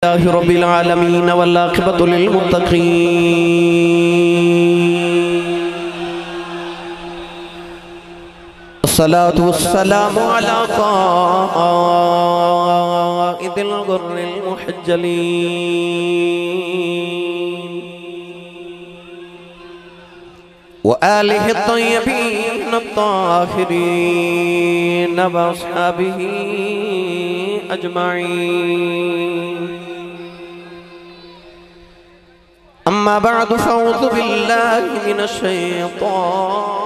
لله رب العالمين والعاقبة للمتقين الصلاة والسلام على قائد الغر المحجلين وآله الطيبين الطاهرين وأصحابه أجمعين أما بعد فأعوذ بالله من الشيطان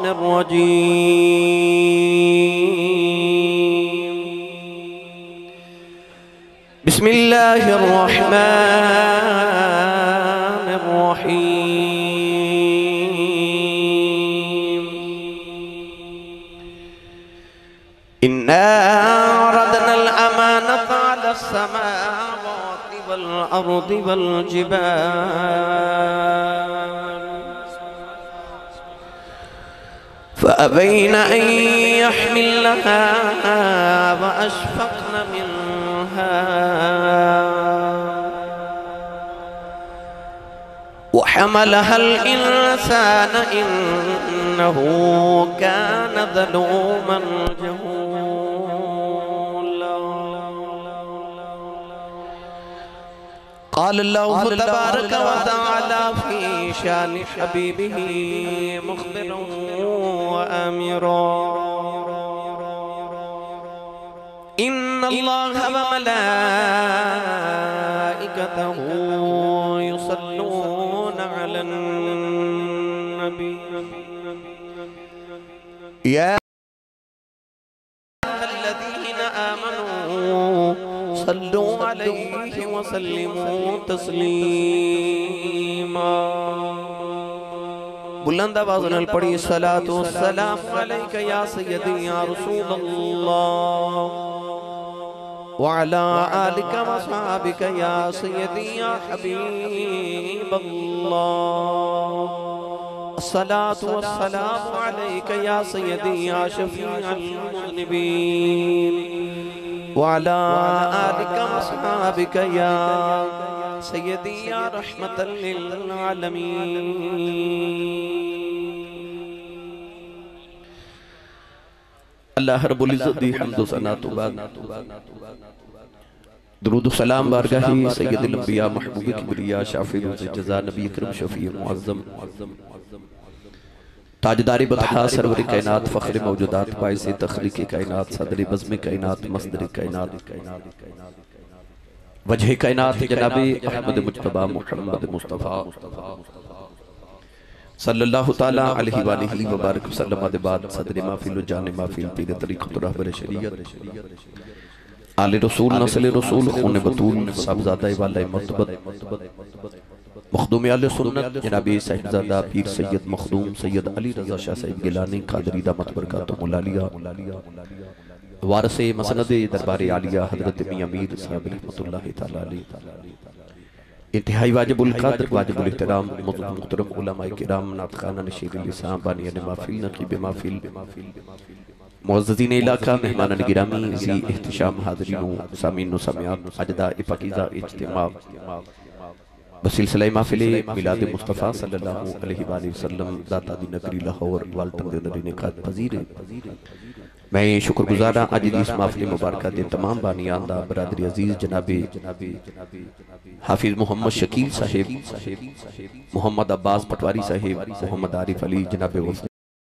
الرجيم بسم الله الرحمن الرحيم إنا عرضنا الأمانة على السماوات والأرض والجبال فأبين أن يحملنها وأشفقن منها وحملها الإنسان إنه كان ظلوما جهولا قال الله تبارك وتعالى في شان حبيبه مخبرا وآمرا إن الله وملائكته يصلون على النبي يا الذين آمنوا صلوا عليه وسلموا تسليما بلند آواز نال پڑھی الصلاة والسلام علیک یا سیدی یا رسول اللہ وعلى آلك وصحابك يا سيدي يا حبيب الله الصلاة والسلام عليك يا سيدي يا شفيع المذنبين وعلى آلك وصحابك يا سيدي يا رحمة للعالمين اللہ رب العزت دی حمد و ثنا تو بعد درود و سلام بارگاہی سید الانبیاء محبوب کبریا شافی روز جزا نبی اکرم شفیع معظم تاجدار بطحا سرور کائنات فخر موجودات باعث تخلیق کائنات صدر بزم کائنات مصدر کائنات وجہ کائنات جناب احمد مجتبہ محمد مصطفیٰ صلی اللہ تعالیٰ علیہ وآلہ وبارک وسلم آدھے بعد صدر محفل و جان محفل پیر طریقت و رہبر شریعت آل رسول نسل رسول خون بطول صاحبزادہ والہ مرتبت مخدوم آل سنت جناب صاحبزادہ پیر سید مخدوم سید علی رضا شاہ صاحب گیلانی قادری دامت برکاتہ ملالیہ وارث مسند دربار عالیہ حضرت میاں امیر صاحب رحمت اللہ تعالیٰ علیہ انتہائی واجب القدر واجب الاحترام محترم علماء کرام ناطقانہ نشیر اللسان بانیان محفل نقیب محفل معززین علاقہ مہمانان گرامی زی احتشام حاضرین و سامین و سامیات اجداء پاکیزہ اجتماع بسلسلہ محفل میلاد مصطفیٰ صلی اللہ علیہ وآلہ وسلم ذات آدھی نگری لاہور والتم دے نکات پذیر میں شکر گزارا آج اس محفل مبارکہ دے تمام بانیان دا برادری عزیز جناب حافظ محمد شکیل صاحب محمد عباس پٹواری صاحب محمد عارف علی جناب وفد